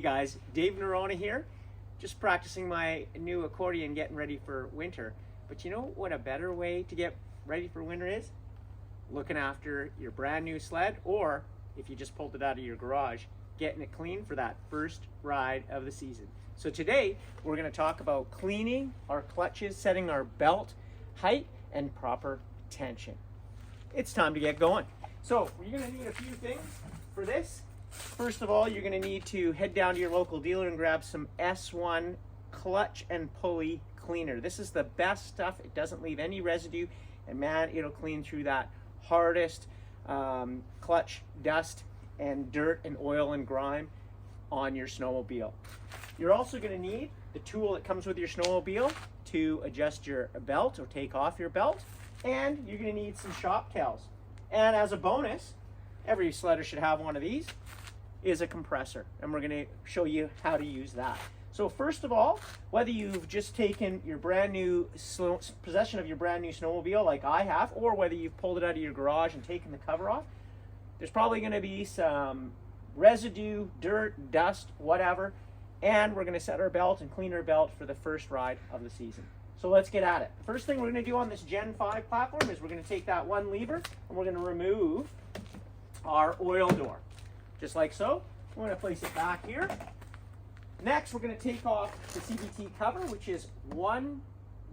guys, Dave Norona here, just practicing my new accordion, getting ready for winter. But you know what a better way to get ready for winter is? Looking after your brand new sled, or if you just pulled it out of your garage, getting it clean for that first ride of the season. So today we're going to talk about cleaning our clutches, setting our belt height and proper tension. It's time to get going. So you're going to need a few things for this. First of all, you're going to need to head down to your local dealer and grab some S1 clutch and pulley cleaner. This is the best stuff. It doesn't leave any residue, and man, it'll clean through that hardest clutch dust and dirt and oil and grime on your snowmobile. You're also going to need the tool that comes with your snowmobile to adjust your belt or take off your belt, and you're going to need some shop towels. And as a bonus, every sledder should have one of these, is a compressor, and we're going to show you how to use that. So first of all, whether you've just taken your brand new possession of your brand new snowmobile like I have, or whether you've pulled it out of your garage and taken the cover off, there's probably going to be some residue, dirt, dust, whatever, and we're going to set our belt and clean our belt for the first ride of the season. So let's get at it. The first thing we're going to do on this Gen 5 platform is we're going to take that one lever and we're going to remove our oil door. Just like so. We're going to place it back here. Next, we're going to take off the CVT cover, which is 1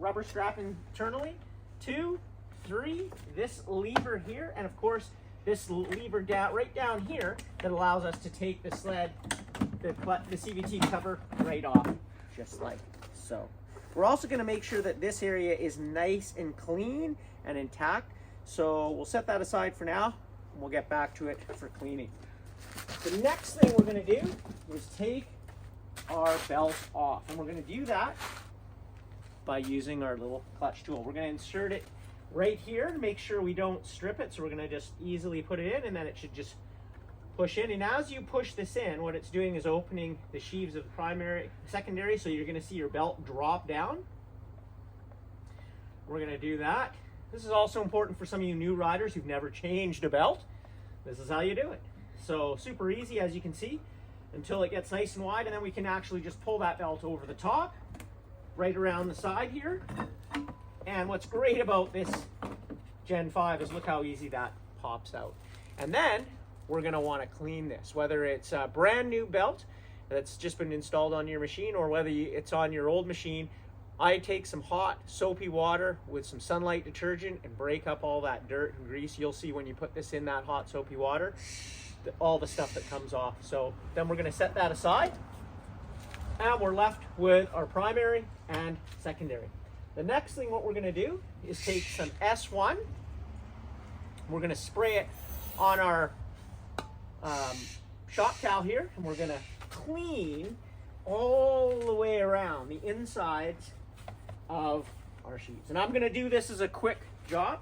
rubber strap internally, 2, 3, this lever here, and of course, this lever right down here that allows us to take the sled, the CVT cover right off, just like so. We're also going to make sure that this area is nice and clean and intact. So we'll set that aside for now, and we'll get back to it for cleaning. The next thing we're going to do is take our belt off, and we're going to do that by using our little clutch tool. We're going to insert it right here to make sure we don't strip it. So we're going to just easily put it in, and then it should just push in. And as you push this in, what it's doing is opening the sheaves of the primary, secondary, so you're going to see your belt drop down. We're going to do that. This is also important for some of you new riders who've never changed a belt. This is how you do it. So super easy, as you can see, until it gets nice and wide, and then we can actually just pull that belt over the top, right around the side here. And what's great about this Gen 5 is look how easy that pops out. And then we're going to want to clean this, whether it's a brand new belt that's just been installed on your machine or whether it's on your old machine. I take some hot soapy water with some sunlight detergent and break up all that dirt and grease. You'll see when you put this in that hot soapy water, all the stuff that comes off. So then we're going to set that aside, and we're left with our primary and secondary. The next thing what we're going to do is take some S1. We're going to spray it on our shop towel here, and we're going to clean all the way around the insides of our sheets. And I'm going to do this as a quick job,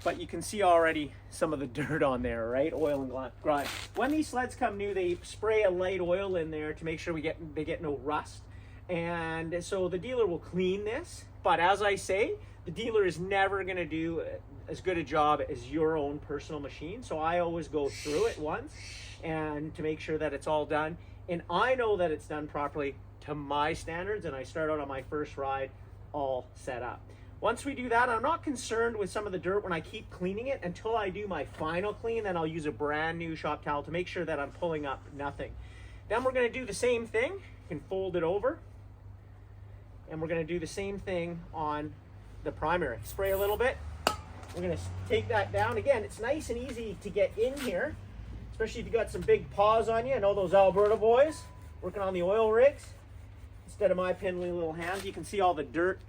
but you can see already some of the dirt on there, right? Oil and grime. When these sleds come new, they spray a light oil in there to make sure they get no rust. And so the dealer will clean this, but as I say, the dealer is never going to do as good a job as your own personal machine. So I always go through it once and to make sure that it's all done. And I know that it's done properly to my standards, and I start out on my first ride all set up. Once we do that, I'm not concerned with some of the dirt when I keep cleaning it until I do my final clean. Then I'll use a brand new shop towel to make sure that I'm pulling up nothing. Then we're going to do the same thing. You can fold it over, and we're going to do the same thing on the primary. Spray a little bit. We're going to take that down. Again, it's nice and easy to get in here, especially if you got some big paws on you. I know those Alberta boys working on the oil rigs. Instead of my piddly little hands, you can see all the dirt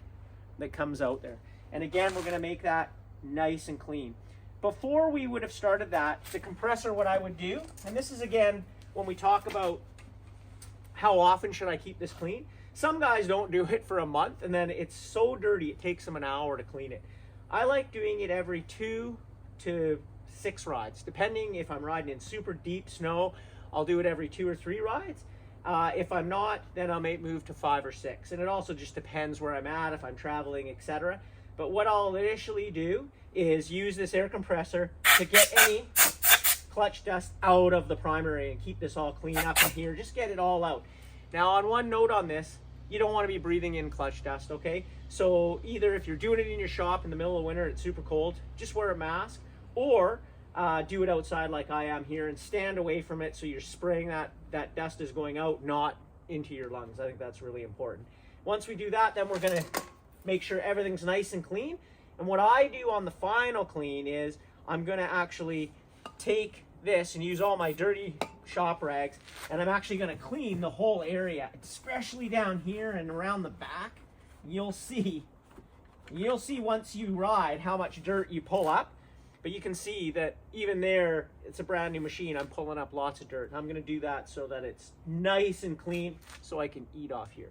that comes out there. And again, we're going to make that nice and clean. Before we would have started that, the compressor, what I would do, and this is again when we talk about how often should I keep this clean. Some guys don't do it for a month, and then it's so dirty it takes them an hour to clean it. I like doing it every 2 to 6 rides, depending if I'm riding in super deep snow. I'll do it every 2 or 3 rides. If I'm not, then I may move to 5 or 6, and it also just depends where I'm at, if I'm traveling, etc. But what I'll initially do is use this air compressor to get any clutch dust out of the primary and keep this all clean up in here. Just get it all out. Now, on one note on this, you don't want to be breathing in clutch dust, okay? So either if you're doing it in your shop in the middle of winter, it's super cold, just wear a mask, or do it outside like I am here and stand away from it so you're spraying that dust is going out, not into your lungs. I think that's really important. Once we do that, then we're gonna make sure everything's nice and clean. And what I do on the final clean is I'm gonna actually take this and use all my dirty shop rags, and I'm actually gonna clean the whole area, especially down here and around the back. You'll see once you ride how much dirt you pull up, but you can see that even there, it's a brand new machine. I'm pulling up lots of dirt. I'm gonna do that so that it's nice and clean so I can eat off here.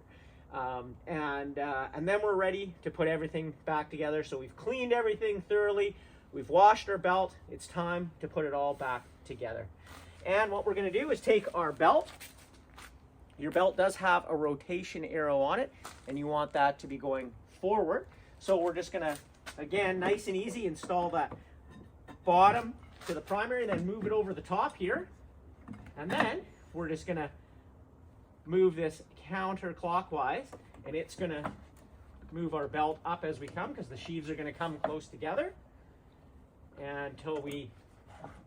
And then we're ready to put everything back together. So we've cleaned everything thoroughly. We've washed our belt. It's time to put it all back together. And what we're going to do is take our belt. Your belt does have a rotation arrow on it, and you want that to be going forward. So we're just going to, again, nice and easy, install that bottom to the primary, then move it over the top here. And then we're just going to move this counterclockwise, and it's going to move our belt up as we come, because the sheaves are going to come close together until we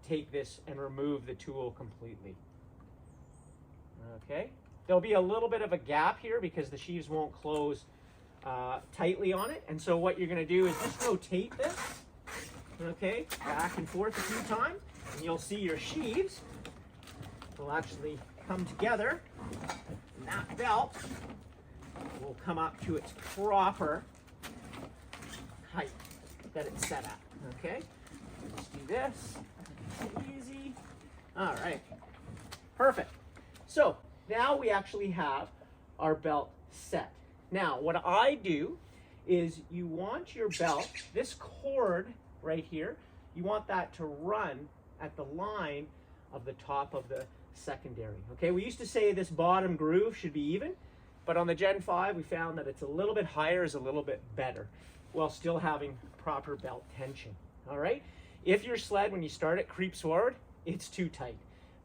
take this and remove the tool completely. Okay, there'll be a little bit of a gap here because the sheaves won't close tightly on it, and so what you're going to do is just rotate this, okay, back and forth a few times, and you'll see your sheaves will actually come together, and that belt will come up to its proper height that it's set at. Okay, let's do this. Easy. All right, perfect. So now we actually have our belt set. Now what I do is, you want your belt, this cord right here, you want that to run at the line of the top of the secondary. Okay, we used to say this bottom groove should be even, but on the Gen 5 we found that it's a little bit higher is a little bit better while still having proper belt tension. All right, if your sled when you start it creeps forward, it's too tight,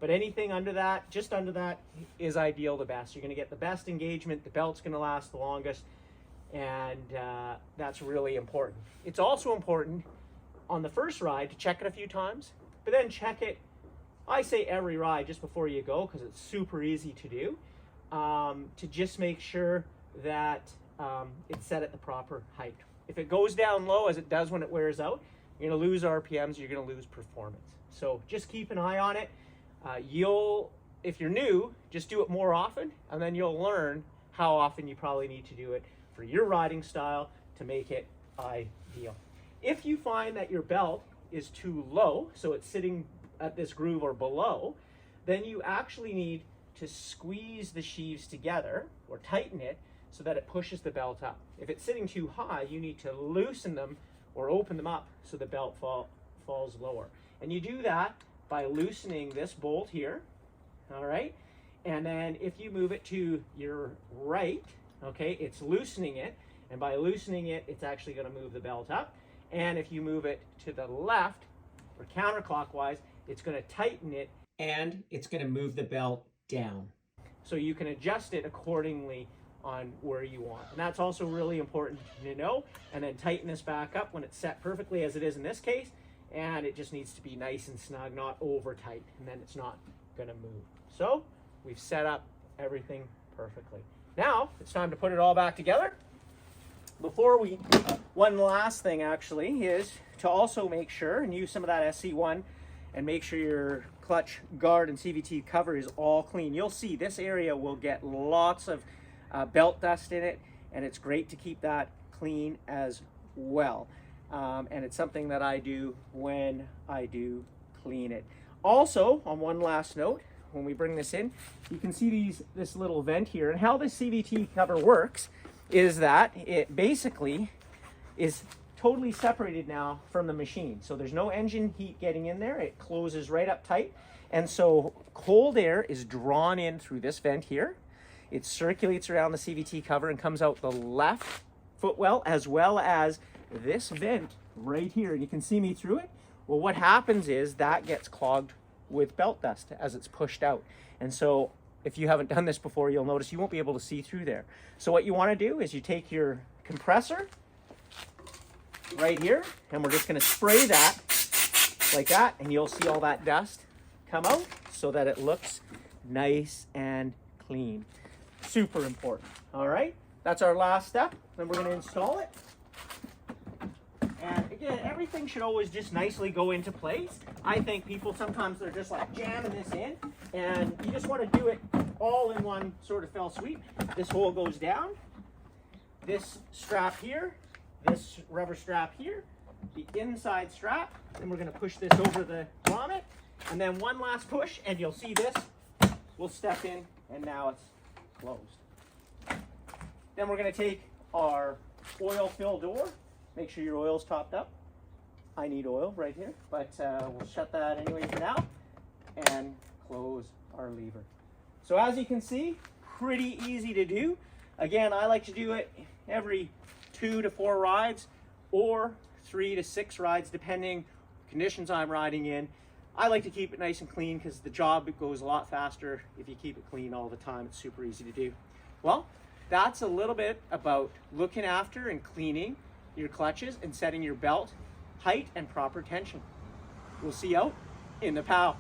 but anything under that, just under that, is ideal, the best. You're going to get the best engagement, the belt's going to last the longest, and that's really important. It's also important on the first ride to check it a few times, but then check it, I say every ride just before you go, because it's super easy to do, to just make sure that it's set at the proper height. If it goes down low, as it does when it wears out, you're going to lose RPMs, you're going to lose performance. So just keep an eye on it. If you're new, just do it more often, and then you'll learn how often you probably need to do it for your riding style to make it ideal. If you find that your belt is too low, so it's sitting at this groove or below, then you actually need to squeeze the sheaves together or tighten it so that it pushes the belt up. If it's sitting too high, you need to loosen them or open them up so the belt falls lower. And you do that by loosening this bolt here, all right? And then if you move it to your right, okay, it's loosening it, and by loosening it, it's actually gonna move the belt up. And if you move it to the left or counterclockwise, it's gonna tighten it, and it's gonna move the belt down. So you can adjust it accordingly on where you want. And that's also really important to know. And then tighten this back up when it's set perfectly, as it is in this case, and it just needs to be nice and snug, not over tight, and then it's not gonna move. So we've set up everything perfectly. Now it's time to put it all back together. One last thing actually is to also make sure and use some of that SC1 and make sure your clutch guard and CVT cover is all clean. You'll see this area will get lots of belt dust in it, and it's great to keep that clean as well. And it's something that I do when I do clean it. Also, on one last note, when we bring this in, you can see this little vent here, and how this CVT cover works is that it basically is totally separated now from the machine. So there's no engine heat getting in there. It closes right up tight. And so cold air is drawn in through this vent here. It circulates around the CVT cover and comes out the left footwell, as well as this vent right here. And you can see me through it. Well, what happens is that gets clogged with belt dust as it's pushed out. And so if you haven't done this before, you'll notice you won't be able to see through there. So what you want to do is you take your compressor right here, and we're just going to spray that like that, and you'll see all that dust come out so that it looks nice and clean. Super important. All right, that's our last step. Then we're going to install it. And again, everything should always just nicely go into place. I think people sometimes they're just like jamming this in, and you just want to do it all in one sort of fell sweep. This hole goes down, this strap here, this rubber strap here, the inside strap, and we're going to push this over the grommet, and then one last push, and you'll see this will step in, and now it's closed. Then we're going to take our oil fill door. Make sure your oil's topped up. I need oil right here, but we'll shut that anyway for now and close our lever. So as you can see, pretty easy to do. Again, I like to do it every 2 to 4 rides or 3 to 6 rides, depending conditions I'm riding in. I like to keep it nice and clean because the job goes a lot faster if you keep it clean all the time. It's super easy to do. Well, that's a little bit about looking after and cleaning your clutches and setting your belt height and proper tension. We'll see you out in the POW.